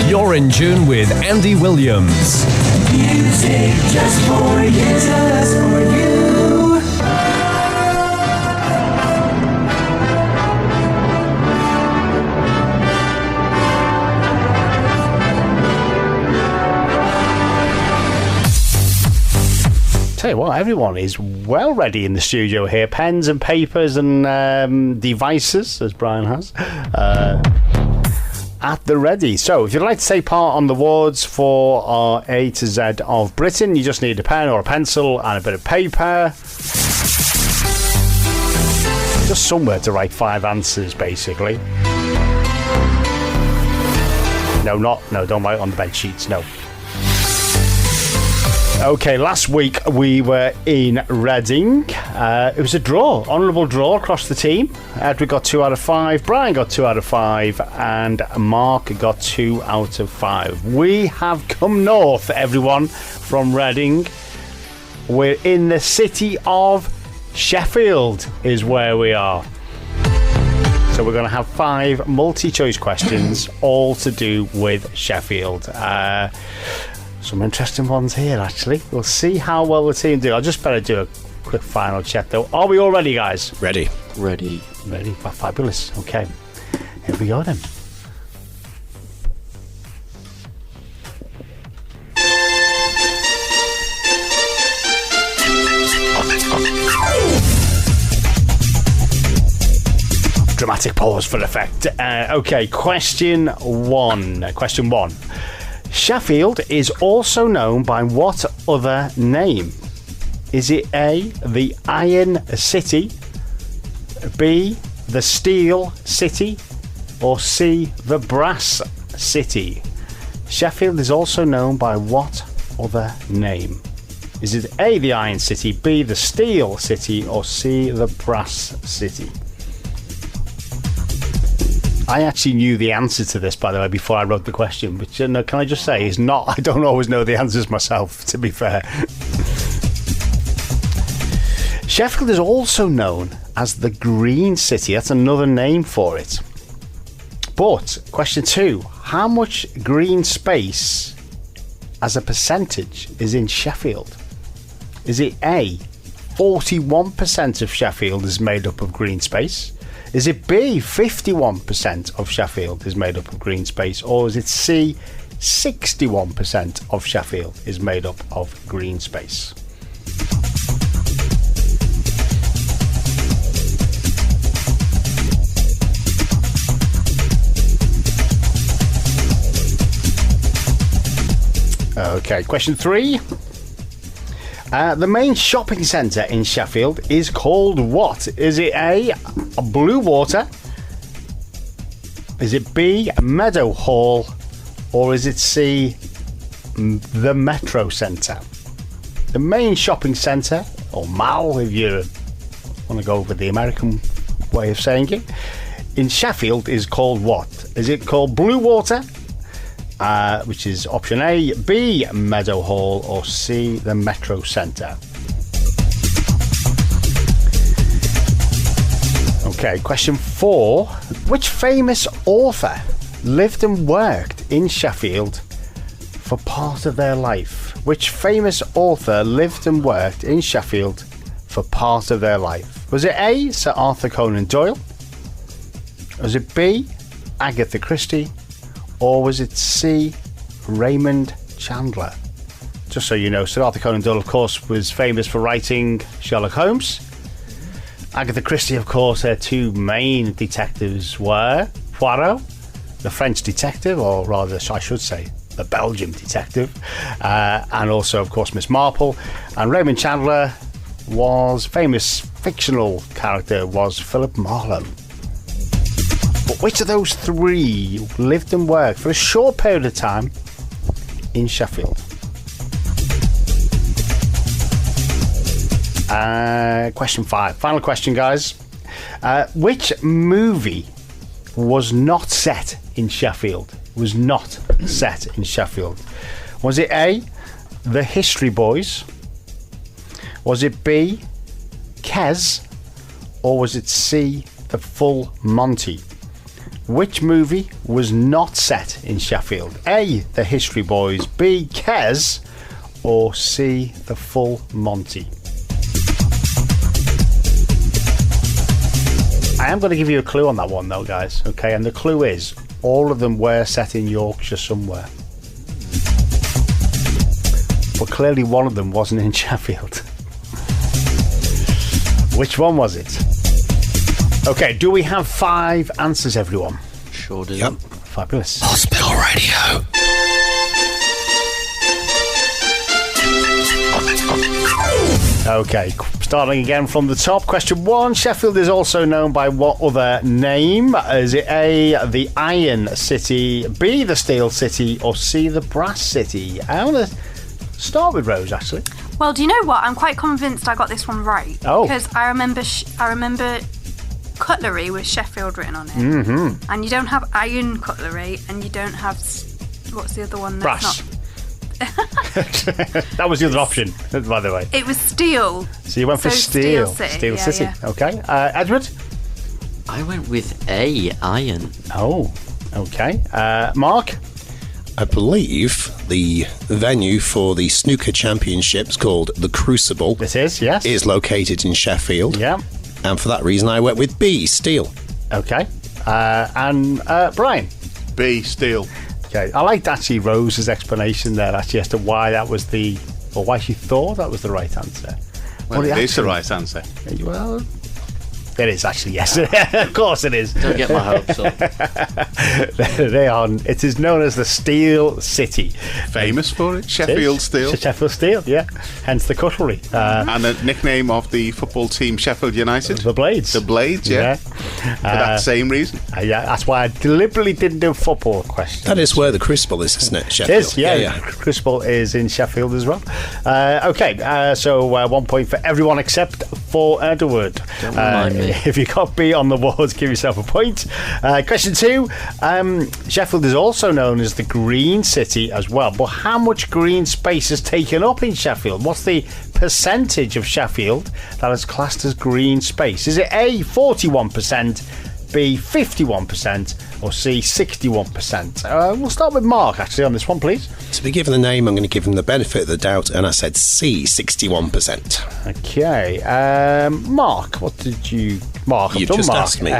You're in tune with Andy Williams. Music just for you, just for you. Tell you what, everyone is well ready in the studio here. Pens and papers and devices, as Brian has, at the ready. So if you'd like to take part on the awards for our A to Z of Britain, you just need a pen or a pencil and a bit of paper. Just somewhere to write 5 answers, basically. No, don't write on the bed sheets, no. Okay, last week we were in Reading. It was a draw, honourable draw across the team. Edward got 2 out of 5, Brian got 2 out of 5, and Mark got 2 out of 5. We have come north, everyone, from Reading. We're in the city of Sheffield, is where we are. So we're going to have 5 multi-choice questions, all to do with Sheffield. Some interesting ones here, actually. We'll see how well the team do. I just better do a quick final check, though. Are we all ready, guys? Ready. Ready. Fabulous. Okay. Here we go, then. Dramatic pause for effect. Okay, question one. Sheffield is also known by what other name? Is it A, the Iron City, B, the Steel City, or C, the Brass City? Sheffield is also known by what other name? Is it A, the Iron City, B, the Steel City, or C, the Brass City? I actually knew the answer to this, by the way, before I wrote the question, which, can I just say, is not. I don't always know the answers myself, to be fair. Sheffield is also known as the Green City. That's another name for it. But, question 2, how much green space as a percentage is in Sheffield? Is it A, 41% of Sheffield is made up of green space? Is it B, 51% of Sheffield is made up of green space? Or is it C, 61% of Sheffield is made up of green space? Okay, question 3. The main shopping centre in Sheffield is called what? Is it A, Bluewater? Is it B, Meadow Hall? Or is it C, the Metro Centre? The main shopping centre, or mall if you want to go with the American way of saying it, in Sheffield is called what? Is it called Bluewater? Which is option A, B, Meadow Hall, or C, the Metro Centre. Okay, question 4. Which famous author lived and worked in Sheffield for part of their life? Which famous author lived and worked in Sheffield for part of their life? Was it A, Sir Arthur Conan Doyle? Was it B, Agatha Christie? Or was it C, Raymond Chandler? Just so you know, Sir Arthur Conan Doyle, of course, was famous for writing Sherlock Holmes. Agatha Christie, of course, her 2 main detectives were Poirot, the French detective, or rather, I should say, the Belgian detective, and also, of course, Miss Marple. And Raymond Chandler was famous fictional character was Philip Marlowe. But which of those 3 lived and worked for a short period of time in Sheffield? Question 5. Final question, guys. Which movie was not set in Sheffield? Was not set in Sheffield. Was it A, The History Boys? Was it B, Kes? Or was it C, The Full Monty? Which movie was not set in Sheffield? A. The History Boys, B. Kes, or C. The Full Monty? I am going to give you a clue on that one, though, guys. Okay, and the clue is all of them were set in Yorkshire somewhere. But clearly one of them wasn't in Sheffield. Which one was it? Okay, do we have 5 answers, everyone? Sure do. Yep. Fabulous. Hospital Radio. Okay, starting again from the top. Question 1. Sheffield is also known by what other name? Is it A, the Iron City, B, the Steel City, or C, the Brass City? I want to start with Rose, actually. Well, do you know what? I'm quite convinced I got this one right. Oh. Because I remember cutlery with Sheffield written on it. Mm-hmm. And you don't have iron cutlery, and you don't have... What's the other one? Brass. That was the other option, by the way. It was steel. So you went for Steel City. City. Yeah. Okay. Edward? I went with A, iron. Oh, okay. Mark? I believe the venue for the snooker championships, called the Crucible, This is, yes. is located in Sheffield. Yeah. And for that reason, I went with B, Steel. Okay. And Brian? B, Steel. Okay. I liked actually Rose's explanation there, actually, as to why that was or why she thought that was the right answer. Well, But it is the actually- right answer. Well, it is actually, yes. Of course it is. Don't get my hopes up. It is known as the Steel City. Famous for it. Sheffield Steel. Sheffield Steel, yeah. Hence the cutlery. And a nickname of the football team, Sheffield United. The Blades. The Blades, yeah. For that same reason. Yeah, that's why I deliberately didn't do football questions. That is where the Crucible is, isn't it? It Sheffield. is, yeah. Crucible is in Sheffield as well. So 1 point for everyone except for Edward. Don't remind me. If you got B on the board, give yourself a point. Question 2. Sheffield is also known as the Green City as well. But how much green space is taken up in Sheffield? What's the percentage of Sheffield that is classed as green space? Is it A, 41%, B, 51%, or C, 61%? We'll start with Mark, actually, on this one, please. To be given the name, I'm going to give him the benefit of the doubt, and I said C, 61%. Okay. Mark, what did you... Mark, I've You've done just Mark. asked me.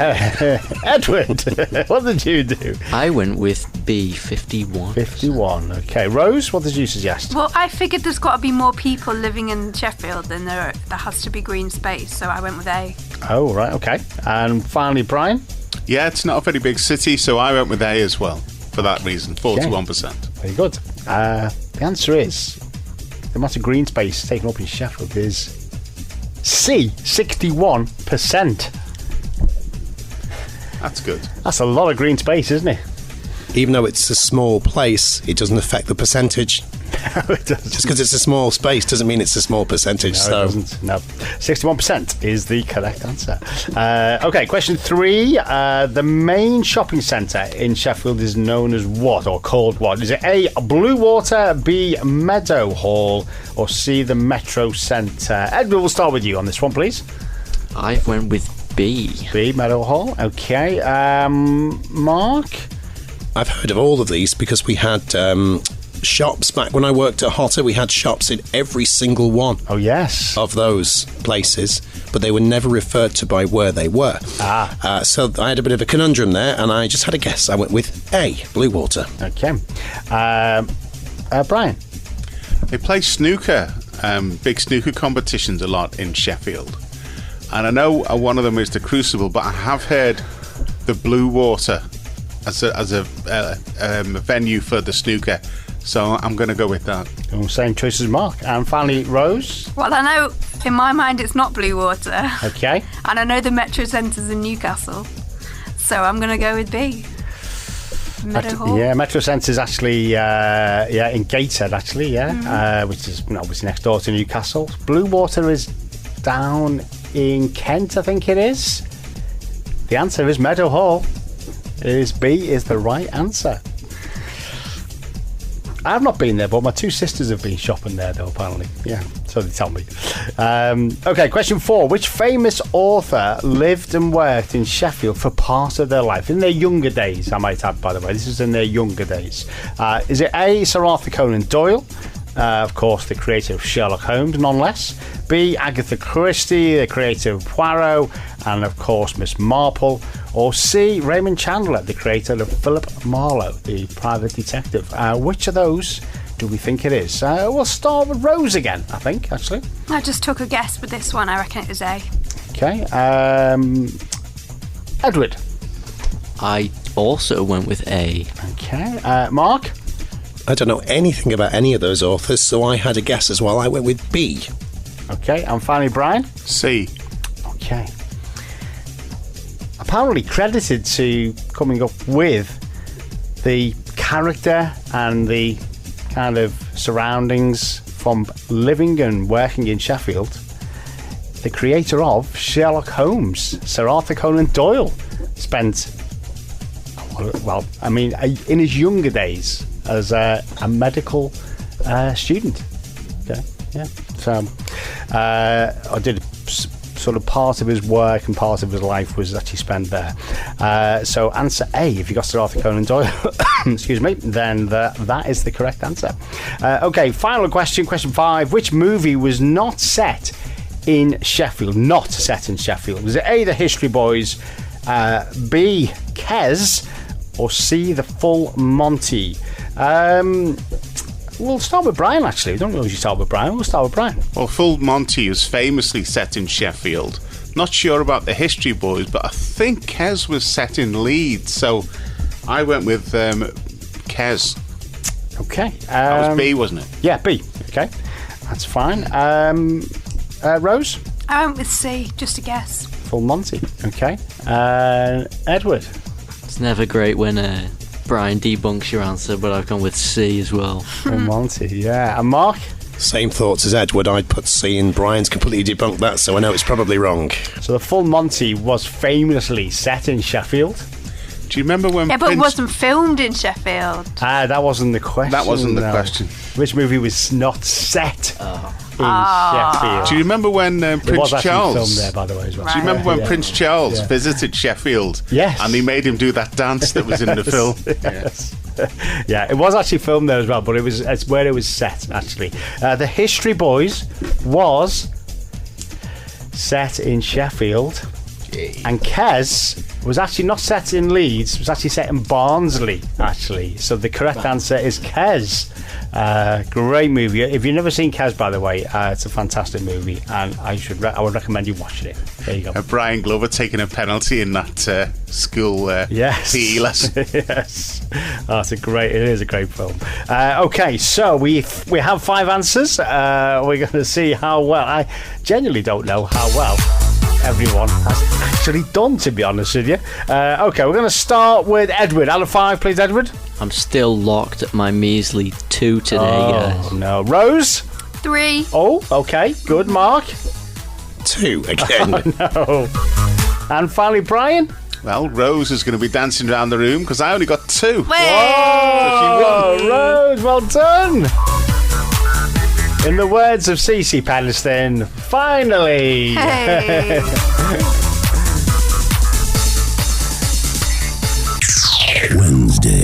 Edward, what did you do? I went with B, 51. 51. Okay. Rose, what did you suggest? Well, I figured there's got to be more people living in Sheffield than there has to be green space, so I went with A. Oh, right, okay. And finally, Brian? Yeah, it's not a very big city, so I went with A as well. For that reason, 41%. Very good. The answer is, the amount of green space taken up in Sheffield is C, 61%. That's good. That's a lot of green space, isn't it? Even though it's a small place, it doesn't affect the percentage. No, it doesn't. Just because it's a small space doesn't mean it's a small percentage. No, so it doesn't. No. 61% is the correct answer. Okay, question 3. The main shopping centre in Sheffield is known as what, or called what? Is it A, Blue Water, B, Meadow Hall, or C, the Metro Centre? Edward, we'll start with you on this one, please. I went with B. B, Meadow Hall. Okay. Mark? I've heard of all of these because we had shops back when I worked at Hotter. We had shops in every single one Oh, yes. of those places, but they were never referred to by where they were. So I had a bit of a conundrum there, and I just had a guess. I went with A, Blue Water. Okay. Brian? They play snooker, big snooker competitions a lot in Sheffield. And I know one of them is the Crucible, but I have heard the Blue Water as a venue for the snooker. So I'm going to go with that. Oh, same choice as Mark. And finally, Rose? Well, I know in my mind it's not Blue Water. Okay. And I know the Metro Centre's in Newcastle. So I'm going to go with B. Meadow Hall. Yeah, Metro Centre is actually in Gateshead, actually, which is obviously next door to Newcastle. Blue Water is down in Kent, I think it is. The answer is Meadow Hall. B is the right answer. I've not been there, but my two sisters have been shopping there, though, apparently. Yeah, so they tell me. Okay, question 4. Which famous author lived and worked in Sheffield for part of their life? In their younger days, I might add, by the way. This is in their younger days. Is it A, Sir Arthur Conan Doyle? Of course, the creator of Sherlock Holmes, none less. B, Agatha Christie, the creator of Poirot, and of course, Miss Marple. Or C, Raymond Chandler, the creator of Philip Marlowe, the private detective. Which of those do we think it is? We'll start with Rose again, I think, actually. I just took a guess with this one. I reckon it was A. Okay. Edward. I also went with A. Okay. Mark. I don't know anything about any of those authors, so I had a guess as well. I went with B. Okay. And finally, Brian. C. Okay. Apparently credited to coming up with the character and the kind of surroundings from living and working in Sheffield, the creator of Sherlock Holmes, Sir Arthur Conan Doyle, spent, well, I mean, in his younger days as a medical student. Okay, yeah. So I did sort of part of his work and part of his life was actually spent there. So answer A, if you got Sir Arthur Conan Doyle, excuse me, then that is the correct answer. Okay, final question, question 5. Which movie was not set in Sheffield? Not set in Sheffield. Was it A, The History Boys, B, Kes, or C, The Full Monty? We'll start with Brian, actually. We don't usually start with Brian. We'll start with Brian. Well, Full Monty is famously set in Sheffield. Not sure about The History Boys, but I think Kes was set in Leeds. So I went with Kes. Okay. That was B, wasn't it? Yeah, B. Okay. That's fine. Rose? I went with C, just a guess. Full Monty. Okay. Edward? It's never great when Brian debunks your answer, but I've gone with C as well. Full Monty, yeah. And Mark? Same thoughts as Edward. I'd put C, and Brian's completely debunked that, so I know it's probably wrong. So the Full Monty was famously set in Sheffield. Do you remember when Yeah, but Prince... it wasn't filmed in Sheffield. That wasn't the question. That wasn't the no. question. Which movie was not set in Sheffield? Do you remember when It Prince was actually Charles... filmed there, by the way, as well. Right. Do you remember when Yeah. Prince Charles Yeah. visited Sheffield? Yes. And they made him do that dance that was in the film? Yes. Yeah, it was actually filmed there as well, but it's where it was set, actually. The History Boys was set in Sheffield, and Kes was actually not set in Leeds, it was actually set in Barnsley, actually. So the correct answer is Kes. Great movie. If you've never seen Kes, by the way, it's a fantastic movie, and I would recommend you watching it. There you go. Brian Glover taking a penalty in that school Yes. PE lesson. Yes. It is a great film. Okay, so we have 5 answers. We're going to see how well. I genuinely don't know how well everyone has actually done, to be honest with you. Okay, we're going to start with Edward. Out of 5, please, Edward. I'm still locked at my measly 2 today, guys. No. Rose? 3. Oh, okay. Good. Mark? 2 again. No. And finally, Brian? Well, Rose is going to be dancing around the room because I only got 2. Oh, Rose, well done. In the words of Cece Peniston, finally. Hey. Wednesday.